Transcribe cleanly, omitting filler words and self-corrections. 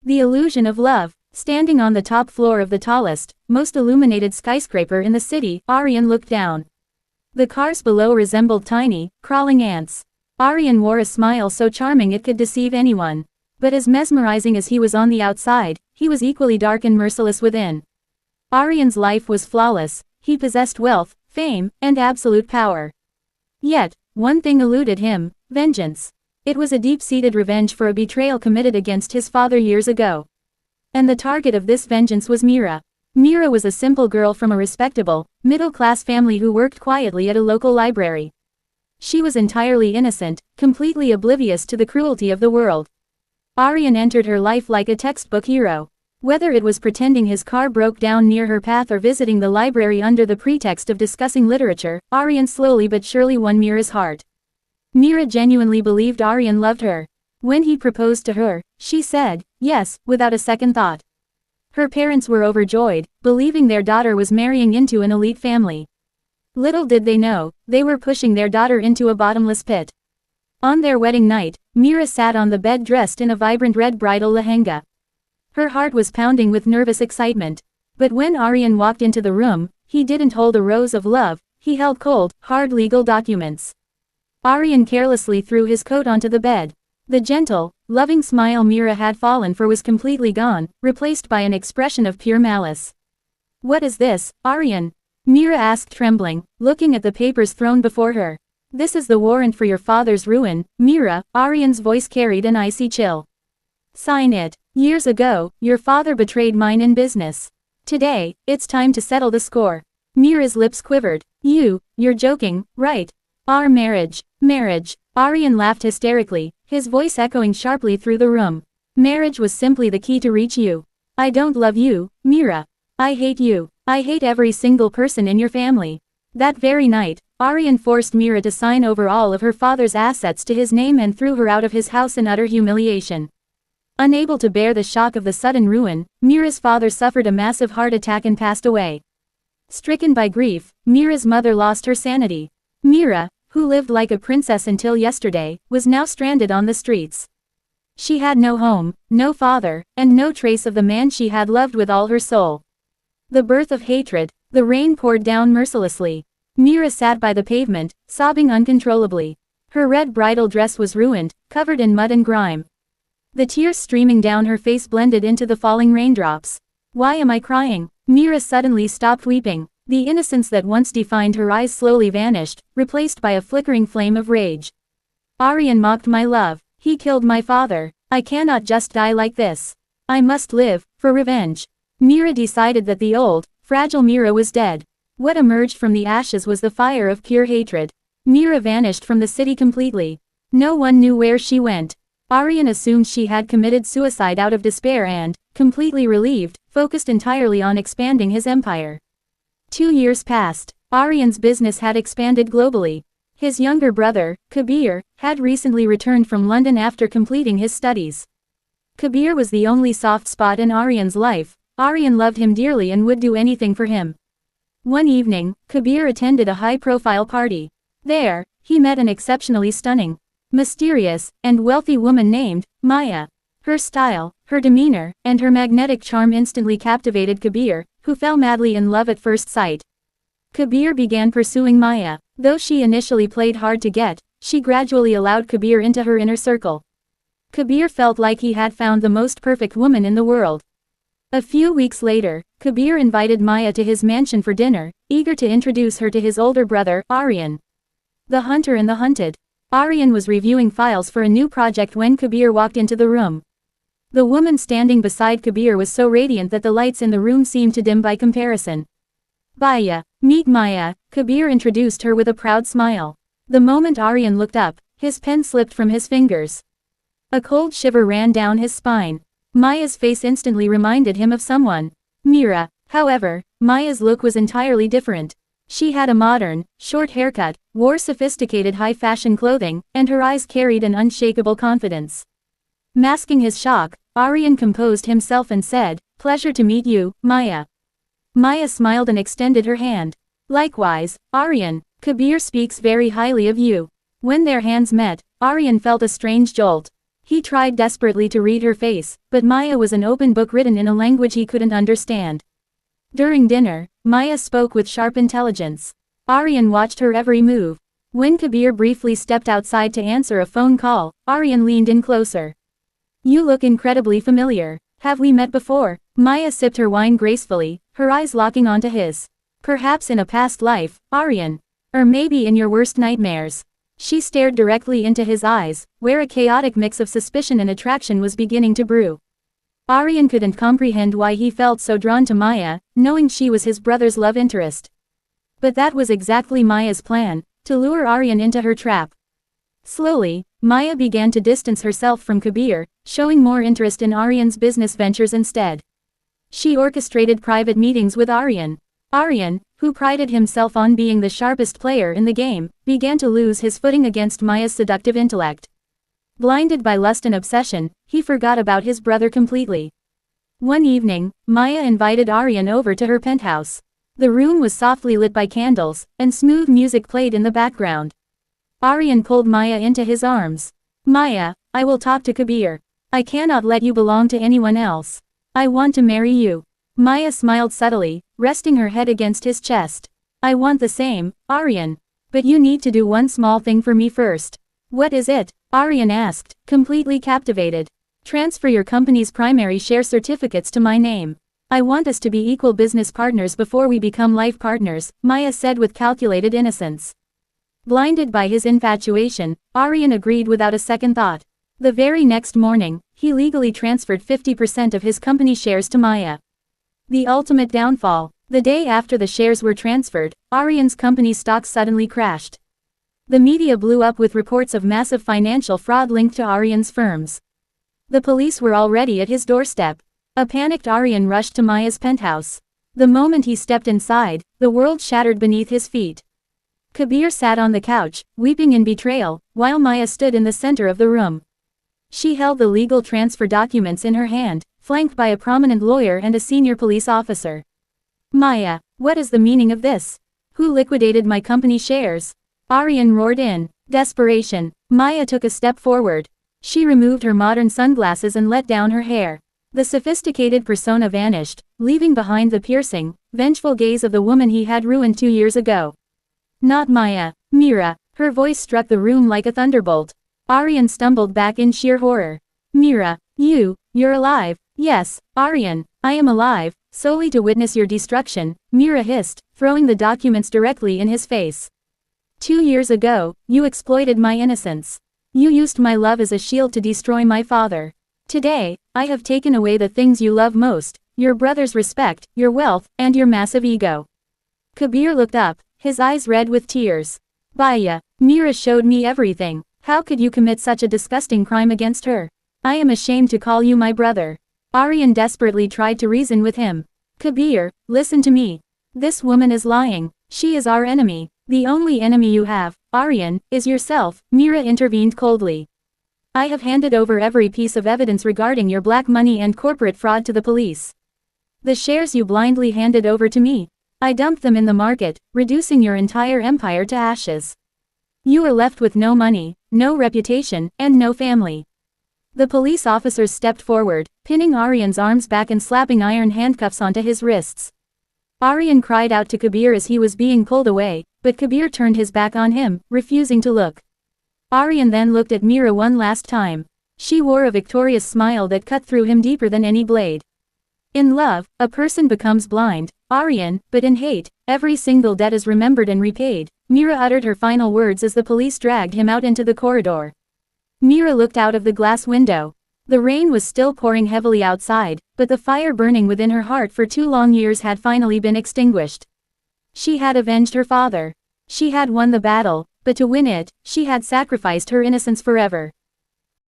The illusion of love. Standing on the top floor of the tallest, most illuminated skyscraper in the city, Aaryan looked down. The cars below resembled tiny, crawling ants. Aaryan wore a smile so charming it could deceive anyone. But as mesmerizing as he was on the outside, he was equally dark and merciless within. Aaryan's life was flawless, he possessed wealth, fame, and absolute power. Yet, one thing eluded him: vengeance. It was a deep-seated revenge for a betrayal committed against his father years ago. And the target of this vengeance was Meera. Meera was a simple girl from a respectable, middle-class family who worked quietly at a local library. She was entirely innocent, completely oblivious to the cruelty of the world. Aaryan entered her life like a textbook hero. Whether it was pretending his car broke down near her path or visiting the library under the pretext of discussing literature, Aaryan slowly but surely won Meera's heart. Meera genuinely believed Aaryan loved her. When he proposed to her, she said yes, without a second thought. Her parents were overjoyed, believing their daughter was marrying into an elite family. Little did they know, they were pushing their daughter into a bottomless pit. On their wedding night, Meera sat on the bed dressed in a vibrant red bridal lehenga. Her heart was pounding with nervous excitement. But when Aaryan walked into the room, he didn't hold a rose of love, he held cold, hard legal documents. Aaryan carelessly threw his coat onto the bed. The gentle, loving smile Meera had fallen for was completely gone, replaced by an expression of pure malice. "What is this, Aaryan?" Meera asked trembling, looking at the papers thrown before her. "This is the warrant for your father's ruin, Meera." Aaryan's voice carried an icy chill. "Sign it. Years ago, your father betrayed mine in business. Today, it's time to settle the score." Meera's lips quivered. You're joking, right? Our marriage. Aaryan laughed hysterically, his voice echoing sharply through the room. "Marriage was simply the key to reach you. I don't love you, Meera. I hate you. I hate every single person in your family." That very night, Aaryan forced Meera to sign over all of her father's assets to his name and threw her out of his house in utter humiliation. Unable to bear the shock of the sudden ruin, Meera's father suffered a massive heart attack and passed away. Stricken by grief, Meera's mother lost her sanity. Meera, who lived like a princess until yesterday, was now stranded on the streets. She had no home, no father, and no trace of the man she had loved with all her soul. The birth of hatred. The rain poured down mercilessly. Meera sat by the pavement, sobbing uncontrollably. Her red bridal dress was ruined, covered in mud and grime. The tears streaming down her face blended into the falling raindrops. "Why am I crying?" Meera suddenly stopped weeping. The innocence that once defined her eyes slowly vanished, replaced by a flickering flame of rage. "Aaryan mocked my love. He killed my father. I cannot just die like this. I must live, for revenge." Meera decided that the old, fragile Meera was dead. What emerged from the ashes was the fire of pure hatred. Meera vanished from the city completely. No one knew where she went. Aaryan assumed she had committed suicide out of despair and, completely relieved, focused entirely on expanding his empire. 2 years passed. Aaryan's business had expanded globally. His younger brother, Kabir, had recently returned from London after completing his studies. Kabir was the only soft spot in Aaryan's life. Aaryan loved him dearly and would do anything for him. One evening, Kabir attended a high-profile party. There, he met an exceptionally stunning, mysterious, and wealthy woman named Maya. Her style, her demeanor, and her magnetic charm instantly captivated Kabir, who fell madly in love at first sight. Kabir began pursuing Maya. Though she initially played hard to get, she gradually allowed Kabir into her inner circle. Kabir felt like he had found the most perfect woman in the world. A few weeks later, Kabir invited Maya to his mansion for dinner, eager to introduce her to his older brother, Aaryan. The hunter and the hunted. Aaryan was reviewing files for a new project when Kabir walked into the room. The woman standing beside Kabir was so radiant that the lights in the room seemed to dim by comparison. "Baya, meet Maya," Kabir introduced her with a proud smile. The moment Aaryan looked up, his pen slipped from his fingers. A cold shiver ran down his spine. Maya's face instantly reminded him of someone. Meera. However, Maya's look was entirely different. She had a modern, short haircut, wore sophisticated high-fashion clothing, and her eyes carried an unshakable confidence. Masking his shock, Aaryan composed himself and said, "Pleasure to meet you, Maya." Maya smiled and extended her hand. "Likewise, Aaryan. Kabir speaks very highly of you." When their hands met, Aaryan felt a strange jolt. He tried desperately to read her face, but Maya was an open book written in a language he couldn't understand. During dinner, Maya spoke with sharp intelligence. Aaryan watched her every move. When Kabir briefly stepped outside to answer a phone call, Aaryan leaned in closer. You look incredibly familiar. Have we met before? Maya sipped her wine gracefully, her eyes locking onto his. Perhaps in a past life, Aaryan. Or maybe in your worst nightmares. She stared directly into his eyes, where a chaotic mix of suspicion and attraction was beginning to brew. Aaryan couldn't comprehend why he felt so drawn to Maya, knowing she was his brother's love interest. But that was exactly Maya's plan, to lure Aaryan into her trap. Slowly, Maya began to distance herself from Kabir, showing more interest in Aaryan's business ventures instead. She orchestrated private meetings with Aaryan. Aaryan, who prided himself on being the sharpest player in the game, began to lose his footing against Maya's seductive intellect. Blinded by lust and obsession, he forgot about his brother completely. One evening, Maya invited Aaryan over to her penthouse. The room was softly lit by candles, and smooth music played in the background. Aaryan pulled Maya into his arms. Maya, I will talk to Kabir. I cannot let you belong to anyone else. I want to marry you. Maya smiled subtly, resting her head against his chest. I want the same, Aaryan. But you need to do one small thing for me first. What is it? Aaryan asked, completely captivated. Transfer your company's primary share certificates to my name. I want us to be equal business partners before we become life partners, Maya said with calculated innocence. Blinded by his infatuation, Aaryan agreed without a second thought. The very next morning, he legally transferred 50% of his company shares to Maya. The ultimate downfall. The day after the shares were transferred, Aaryan's company stock suddenly crashed. The media blew up with reports of massive financial fraud linked to Aaryan's firms. The police were already at his doorstep. A panicked Aaryan rushed to Maya's penthouse. The moment he stepped inside, the world shattered beneath his feet. Kabir sat on the couch, weeping in betrayal, while Maya stood in the center of the room. She held the legal transfer documents in her hand, flanked by a prominent lawyer and a senior police officer. Maya, what is the meaning of this? Who liquidated my company shares? Aaryan roared in desperation. Maya took a step forward. She removed her modern sunglasses and let down her hair. The sophisticated persona vanished, leaving behind the piercing, vengeful gaze of the woman he had ruined 2 years ago. Not Maya, Meera. Her voice struck the room like a thunderbolt. Aaryan stumbled back in sheer horror. Meera, you're alive. Yes, Aaryan, I am alive, solely to witness your destruction, Meera hissed, throwing the documents directly in his face. 2 years ago, you exploited my innocence. You used my love as a shield to destroy my father. Today, I have taken away the things you love most, your brother's respect, your wealth, and your massive ego. Kabir looked up, his eyes red with tears. Baya, Meera showed me everything. How could you commit such a disgusting crime against her? I am ashamed to call you my brother. Aaryan desperately tried to reason with him. Kabir, listen to me. This woman is lying. She is our enemy. The only enemy you have, Aaryan, is yourself, Meera intervened coldly. I have handed over every piece of evidence regarding your black money and corporate fraud to the police. The shares you blindly handed over to me. I dumped them in the market, reducing your entire empire to ashes. You are left with no money, no reputation, and no family. The police officers stepped forward, pinning Aaryan's arms back and slapping iron handcuffs onto his wrists. Aaryan cried out to Kabir as he was being pulled away, but Kabir turned his back on him, refusing to look. Aaryan then looked at Meera one last time. She wore a victorious smile that cut through him deeper than any blade. In love, a person becomes blind, Aaryan, but in hate, every single debt is remembered and repaid. Meera uttered her final words as the police dragged him out into the corridor. Meera looked out of the glass window. The rain was still pouring heavily outside, but the fire burning within her heart for 2 long years had finally been extinguished. She had avenged her father. She had won the battle, but to win it, she had sacrificed her innocence forever.